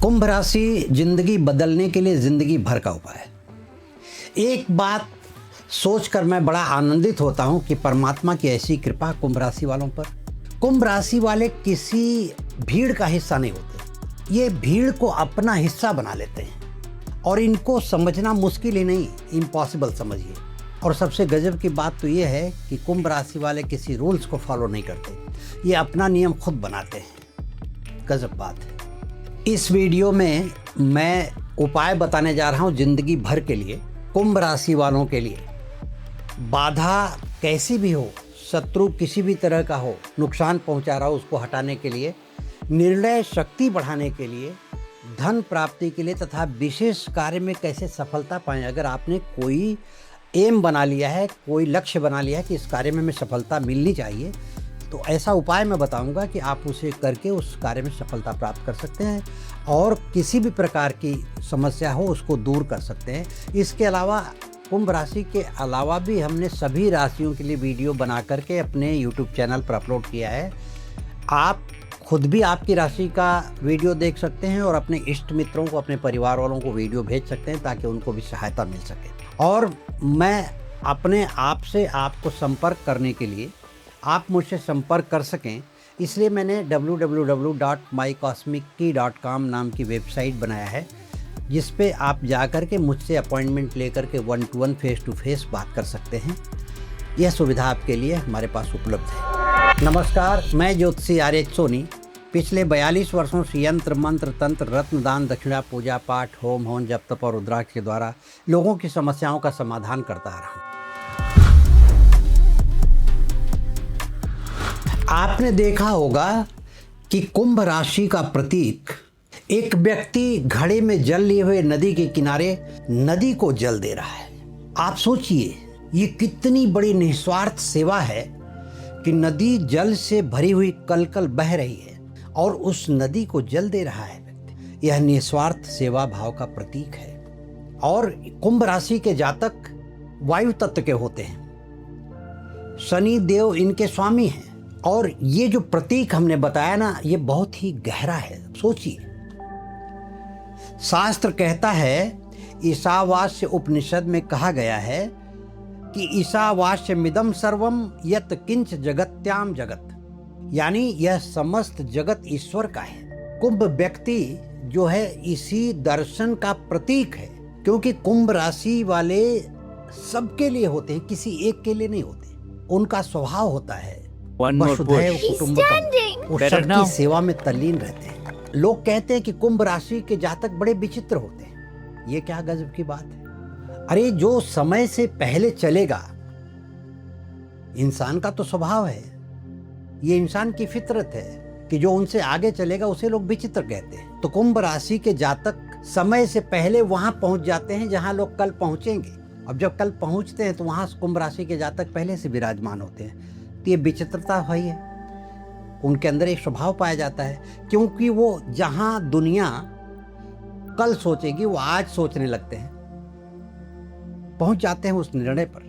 कुंभ राशि जिंदगी बदलने के लिए जिंदगी भर का उपाय है। एक बात सोचकर मैं बड़ा आनंदित होता हूं कि परमात्मा की ऐसी कृपा कुंभ राशि वालों पर। कुंभ राशि वाले किसी भीड़ का हिस्सा नहीं होते, ये भीड़ को अपना हिस्सा बना लेते हैं और इनको समझना मुश्किल ही नहीं, इम्पॉसिबल समझिए। और सबसे गजब की बात तो ये है कि कुंभ राशि वाले किसी रूल्स को फॉलो नहीं करते, ये अपना नियम खुद बनाते हैं। गजब बात है। इस वीडियो में मैं उपाय बताने जा रहा हूँ जिंदगी भर के लिए, कुंभ राशि वालों के लिए। बाधा कैसी भी हो, शत्रु किसी भी तरह का हो, नुकसान पहुंचा रहा हो, उसको हटाने के लिए, निर्णय शक्ति बढ़ाने के लिए, धन प्राप्ति के लिए तथा विशेष कार्य में कैसे सफलता पाएं। अगर आपने कोई एम बना लिया है, कोई लक्ष्य बना लिया है कि इस कार्य में हमें सफलता मिलनी चाहिए, तो ऐसा उपाय मैं बताऊंगा कि आप उसे करके उस कार्य में सफलता प्राप्त कर सकते हैं और किसी भी प्रकार की समस्या हो उसको दूर कर सकते हैं। इसके अलावा कुंभ राशि के अलावा भी हमने सभी राशियों के लिए वीडियो बना करके अपने YouTube चैनल पर अपलोड किया है। आप खुद भी आपकी राशि का वीडियो देख सकते हैं और अपने इष्ट मित्रों को, अपने परिवार वालों को वीडियो भेज सकते हैं ताकि उनको भी सहायता मिल सके। और मैं अपने आप से आपको संपर्क करने के लिए, आप मुझसे संपर्क कर सकें, इसलिए मैंने www.mycosmickey.com नाम की वेबसाइट बनाया है, जिस पे आप जाकर के मुझसे अपॉइंटमेंट लेकर के 1-to-1 फेस टू फेस बात कर सकते हैं। यह सुविधा आपके लिए हमारे पास उपलब्ध है। नमस्कार, मैं ज्योतिषी आर्य सोनी पिछले 42 वर्षों से यंत्र मंत्र तंत्र रत्नदान दक्षिणा पूजा पाठ होम हवन जप तप और रुद्राक्ष के द्वारा लोगों की समस्याओं का समाधान करता आ रहा हूँ। आपने देखा होगा कि कुंभ राशि का प्रतीक एक व्यक्ति घड़े में जल लिए हुए नदी के किनारे नदी को जल दे रहा है। आप सोचिए, ये कितनी बड़ी निस्वार्थ सेवा है कि नदी जल से भरी हुई कलकल बह रही है और उस नदी को जल दे रहा है व्यक्ति। यह निस्वार्थ सेवा भाव का प्रतीक है। और कुंभ राशि के जातक वायु तत्व के होते हैं, शनि देव इनके स्वामी हैं। और ये जो प्रतीक हमने बताया ना, ये बहुत ही गहरा है। सोचिए, शास्त्र कहता है, ईशावास्य उपनिषद में कहा गया है कि ईशावास्यमिदं सर्वम यत् किंच जगत्याम जगत, यानी यह समस्त जगत ईश्वर का है। कुंभ व्यक्ति जो है इसी दर्शन का प्रतीक है, क्योंकि कुंभ राशि वाले सबके लिए होते हैं, किसी एक के लिए नहीं होते। उनका स्वभाव होता है वसुधैव कुटुंबकम, वो सबकी सेवा में तल्लीन रहते हैं। लोग कहते हैं कि कुंभ राशि के जातक बड़े विचित्र होते हैं। ये क्या गजब की बात है। अरे, जो समय से पहले चलेगा, इंसान का तो स्वभाव है, ये इंसान की फितरत है कि जो उनसे आगे चलेगा उसे लोग विचित्र कहते हैं। तो कुंभ राशि के जातक समय से पहले वहां पहुंच जाते हैं जहां लोग कल पहुंचेंगे। अब जब कल पहुंचते हैं तो वहां कुंभ राशि के जातक पहले से विराजमान होते हैं। तो ये विचित्रता है, उनके अंदर एक स्वभाव पाया जाता है, क्योंकि वो जहां दुनिया कल सोचेगी वो आज सोचने लगते हैं, पहुंच जाते हैं उस निर्णय पर।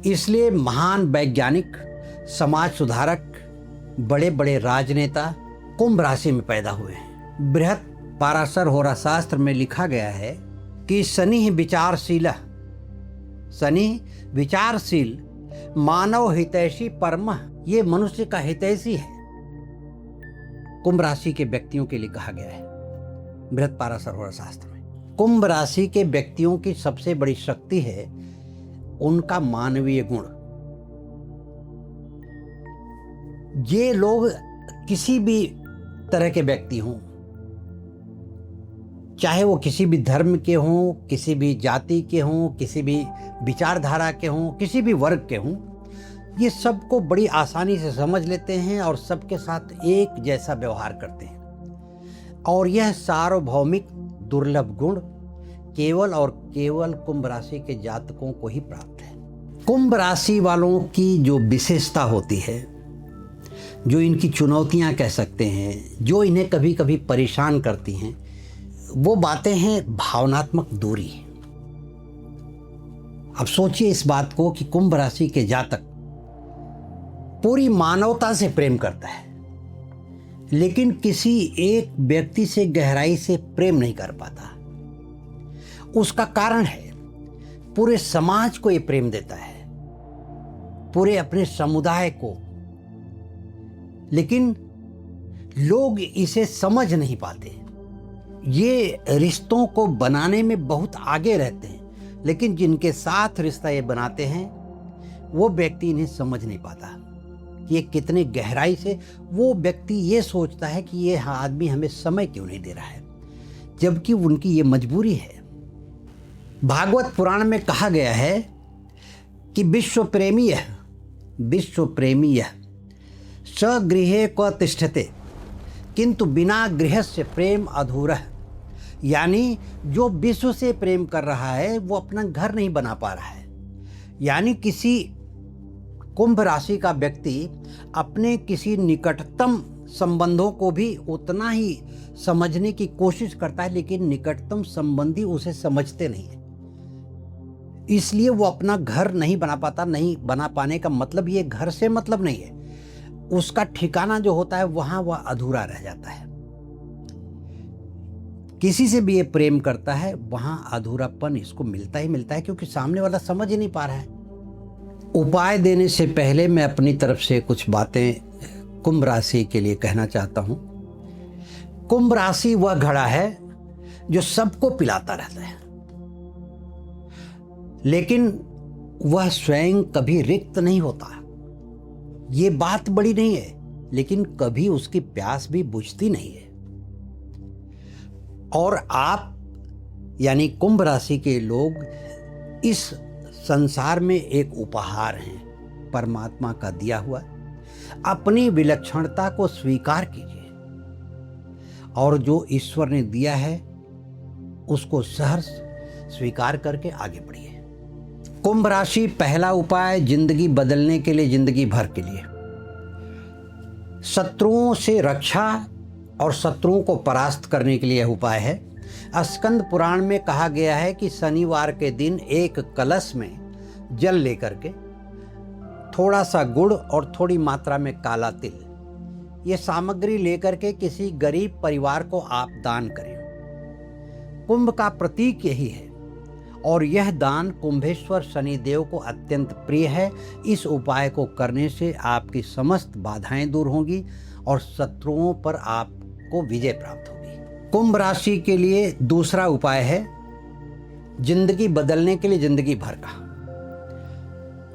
इसलिए महान वैज्ञानिक, समाज सुधारक, बड़े बड़े राजनेता कुंभ राशि में पैदा हुए हैं। बृहत पाराशर होरा शास्त्र में लिखा गया है कि शनि विचारशील, शनि विचारशील मानव हितैषी परम, ये मनुष्य का हितैषी है। कुंभ राशि के व्यक्तियों के लिए कहा गया है बृहत पाराशर होरा शास्त्र में। कुंभ राशि के व्यक्तियों की सबसे बड़ी शक्ति है उनका मानवीय गुण। ये लोग किसी भी तरह के व्यक्ति हों, चाहे वो किसी भी धर्म के हों, किसी भी जाति के हों, किसी भी विचारधारा के हों, किसी भी वर्ग के हों, ये सबको बड़ी आसानी से समझ लेते हैं और सबके साथ एक जैसा व्यवहार करते हैं। और यह सार्वभौमिक दुर्लभ गुण केवल और केवल कुंभ राशि के जातकों को ही प्राप्त है। कुंभ राशि वालों की जो विशेषता होती है, जो इनकी चुनौतियां कह सकते हैं, जो इन्हें कभी कभी परेशान करती हैं, वो बातें हैं भावनात्मक दूरी। अब सोचिए इस बात को कि कुंभ राशि के जातक पूरी मानवता से प्रेम करता है, लेकिन किसी एक व्यक्ति से गहराई से प्रेम नहीं कर पाता। उसका कारण है पूरे समाज को ये प्रेम देता है, पूरे अपने समुदाय को, लेकिन लोग इसे समझ नहीं पाते। ये रिश्तों को बनाने में बहुत आगे रहते हैं, लेकिन जिनके साथ रिश्ता ये बनाते हैं वो व्यक्ति इन्हें समझ नहीं पाता कि ये कितने गहराई से। वो व्यक्ति ये सोचता है कि ये आदमी हमें समय क्यों नहीं दे रहा है, जबकि उनकी ये मजबूरी है। भागवत पुराण में कहा गया है कि विश्व प्रेमी स्वगृहे क्व तिष्ठते किंतु बिना गृहस्य प्रेम अधूरः। यानी जो विश्व से प्रेम कर रहा है वो अपना घर नहीं बना पा रहा है। यानी किसी कुंभ राशि का व्यक्ति अपने किसी निकटतम संबंधों को भी उतना ही समझने की कोशिश करता है, लेकिन निकटतम संबंधी उसे समझते नहीं है, इसलिए वो अपना घर नहीं बना पाता। नहीं बना पाने का मतलब ये घर से मतलब नहीं है, उसका ठिकाना जो होता है वहां वह अधूरा रह जाता है। किसी से भी ये प्रेम करता है वहां अधूरापन इसको मिलता ही मिलता है, क्योंकि सामने वाला समझ ही नहीं पा रहा है। उपाय देने से पहले मैं अपनी तरफ से कुछ बातें कुंभ राशि के लिए कहना चाहता हूं। कुंभ राशि वह घड़ा है जो सबको पिलाता रहता है, लेकिन वह स्वयं कभी रिक्त नहीं होता। ये बात बड़ी नहीं है, लेकिन कभी उसकी प्यास भी बुझती नहीं है। और आप यानी कुंभ राशि के लोग इस संसार में एक उपहार हैं, परमात्मा का दिया हुआ। अपनी विलक्षणता को स्वीकार कीजिए और जो ईश्वर ने दिया है उसको सहर्ष स्वीकार करके आगे बढ़िए। कुंभ राशि पहला उपाय जिंदगी बदलने के लिए, जिंदगी भर के लिए शत्रुओं से रक्षा और शत्रुओं को परास्त करने के लिए यह उपाय है। स्कंद पुराण में कहा गया है कि शनिवार के दिन एक कलश में जल लेकर के थोड़ा सा गुड़ और थोड़ी मात्रा में काला तिल, ये सामग्री लेकर के किसी गरीब परिवार को आप दान करें। कुंभ का प्रतीक यही है और यह दान कुंभेश्वर शनिदेव को अत्यंत प्रिय है। इस उपाय को करने से आपकी समस्त बाधाएं दूर होंगी और शत्रुओं पर आपको विजय प्राप्त होगी। कुंभ राशि के लिए दूसरा उपाय है जिंदगी बदलने के लिए, जिंदगी भर का।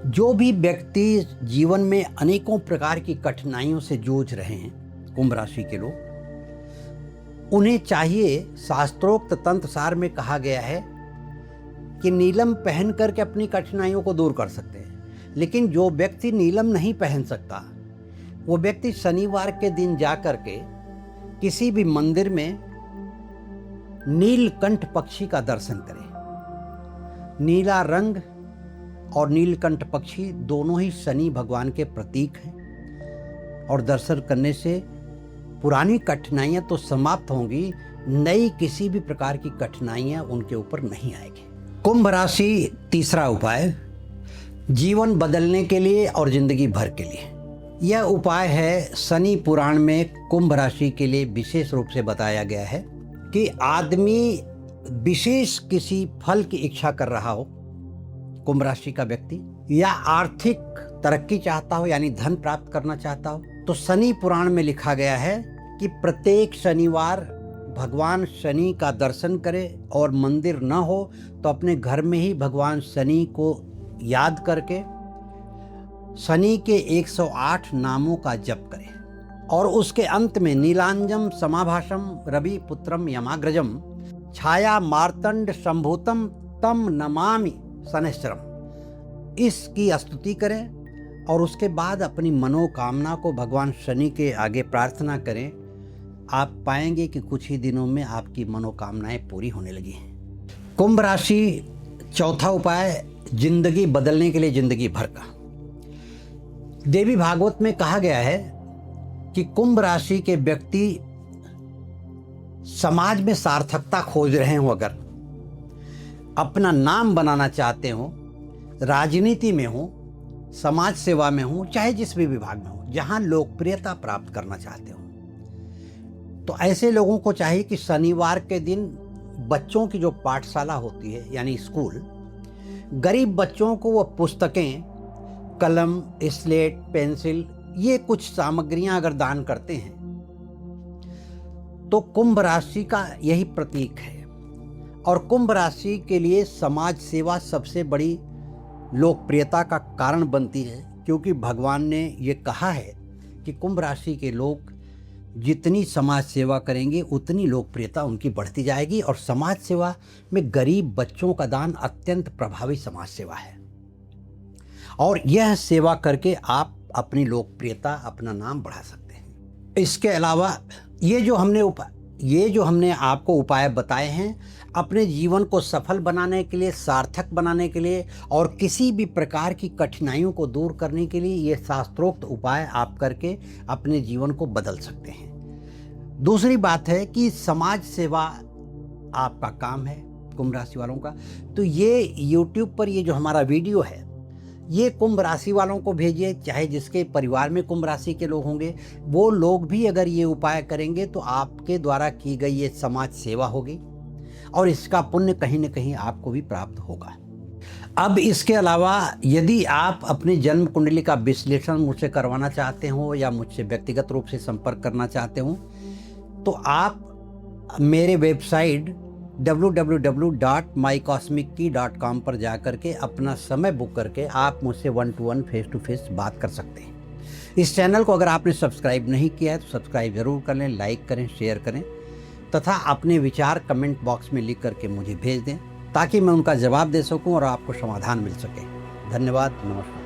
जो भी व्यक्ति जीवन में अनेकों प्रकार की कठिनाइयों से जूझ रहे हैं, कुंभ राशि के लोग, उन्हें चाहिए, शास्त्रोक्त तंत्रसार में कहा गया है कि नीलम पहन करके अपनी कठिनाइयों को दूर कर सकते हैं। लेकिन जो व्यक्ति नीलम नहीं पहन सकता, वो व्यक्ति शनिवार के दिन जा करके किसी भी मंदिर में नीलकंठ पक्षी का दर्शन करें। नीला रंग और नीलकंठ पक्षी दोनों ही शनि भगवान के प्रतीक हैं और दर्शन करने से पुरानी कठिनाइयां तो समाप्त होंगी, नई किसी भी प्रकार की कठिनाइयां उनके ऊपर नहीं आएगी। कुंभ राशि तीसरा उपाय जीवन बदलने के लिए और जिंदगी भर के लिए। यह उपाय है शनि पुराण में कुंभ राशि के लिए विशेष रूप से बताया गया है कि आदमी विशेष किसी फल की इच्छा कर रहा हो, कुंभ राशि का व्यक्ति, या आर्थिक तरक्की चाहता हो यानी धन प्राप्त करना चाहता हो, तो शनि पुराण में लिखा गया है कि प्रत्येक शनिवार भगवान शनि का दर्शन करे और मंदिर न हो तो अपने घर में ही भगवान शनि को याद करके शनि के 108 नामों का जप करे और उसके अंत में नीलांजम समाभाषम रवि पुत्रम यमाग्रजम छाया मार्तंड संभूतम तम नमामि शनैश्चरम, इसकी स्तुति करें और उसके बाद अपनी मनोकामना को भगवान शनि के आगे प्रार्थना करें। आप पाएंगे कि कुछ ही दिनों में आपकी मनोकामनाएं पूरी होने लगी हैं। कुंभ राशि चौथा उपाय जिंदगी बदलने के लिए, जिंदगी भर का। देवी भागवत में कहा गया है कि कुंभ राशि के व्यक्ति समाज में सार्थकता खोज रहे हो, अगर अपना नाम बनाना चाहते हो, राजनीति में हो, समाज सेवा में हो, चाहे जिस भी विभाग में हो, जहां लोकप्रियता प्राप्त करना चाहते हो, तो ऐसे लोगों को चाहिए कि शनिवार के दिन बच्चों की जो पाठशाला होती है यानी स्कूल, गरीब बच्चों को वो पुस्तकें, कलम, स्लेट, पेंसिल, ये कुछ सामग्रियां अगर दान करते हैं तो कुंभ राशि का यही प्रतीक है। और कुंभ राशि के लिए समाज सेवा सबसे बड़ी लोकप्रियता का कारण बनती है, क्योंकि भगवान ने ये कहा है कि कुंभ राशि के लोग जितनी समाज सेवा करेंगे उतनी लोकप्रियता उनकी बढ़ती जाएगी। और समाज सेवा में गरीब बच्चों का दान अत्यंत प्रभावी समाज सेवा है, और यह सेवा करके आप अपनी लोकप्रियता, अपना नाम बढ़ा सकते हैं। इसके अलावा ये जो हमने आपको उपाय बताए हैं, अपने जीवन को सफल बनाने के लिए, सार्थक बनाने के लिए और किसी भी प्रकार की कठिनाइयों को दूर करने के लिए, ये शास्त्रोक्त उपाय आप करके अपने जीवन को बदल सकते हैं। दूसरी बात है कि समाज सेवा आपका काम है कुंभ राशि वालों का। तो ये YouTube पर ये जो हमारा वीडियो है, ये कुंभ राशि वालों को भेजिए, चाहे जिसके परिवार में कुंभ राशि के लोग होंगे, वो लोग भी अगर ये उपाय करेंगे तो आपके द्वारा की गई ये समाज सेवा होगी और इसका पुण्य कहीं न कहीं आपको भी प्राप्त होगा। अब इसके अलावा यदि आप अपनी जन्म कुंडली का विश्लेषण मुझसे करवाना चाहते हो या मुझसे व्यक्तिगत रूप से संपर्क करना चाहते हो, तो आप मेरे वेबसाइट www.mycosmickey.com पर जा करके अपना समय बुक करके आप मुझसे 1-to-1 फेस टू फेस बात कर सकते हैं। इस चैनल को अगर आपने सब्सक्राइब नहीं किया है तो सब्सक्राइब ज़रूर कर लें, लाइक करें, शेयर करें तथा अपने विचार कमेंट बॉक्स में लिख करके मुझे भेज दें, ताकि मैं उनका जवाब दे सकूं और आपको समाधान मिल सके। धन्यवाद, नमस्कार।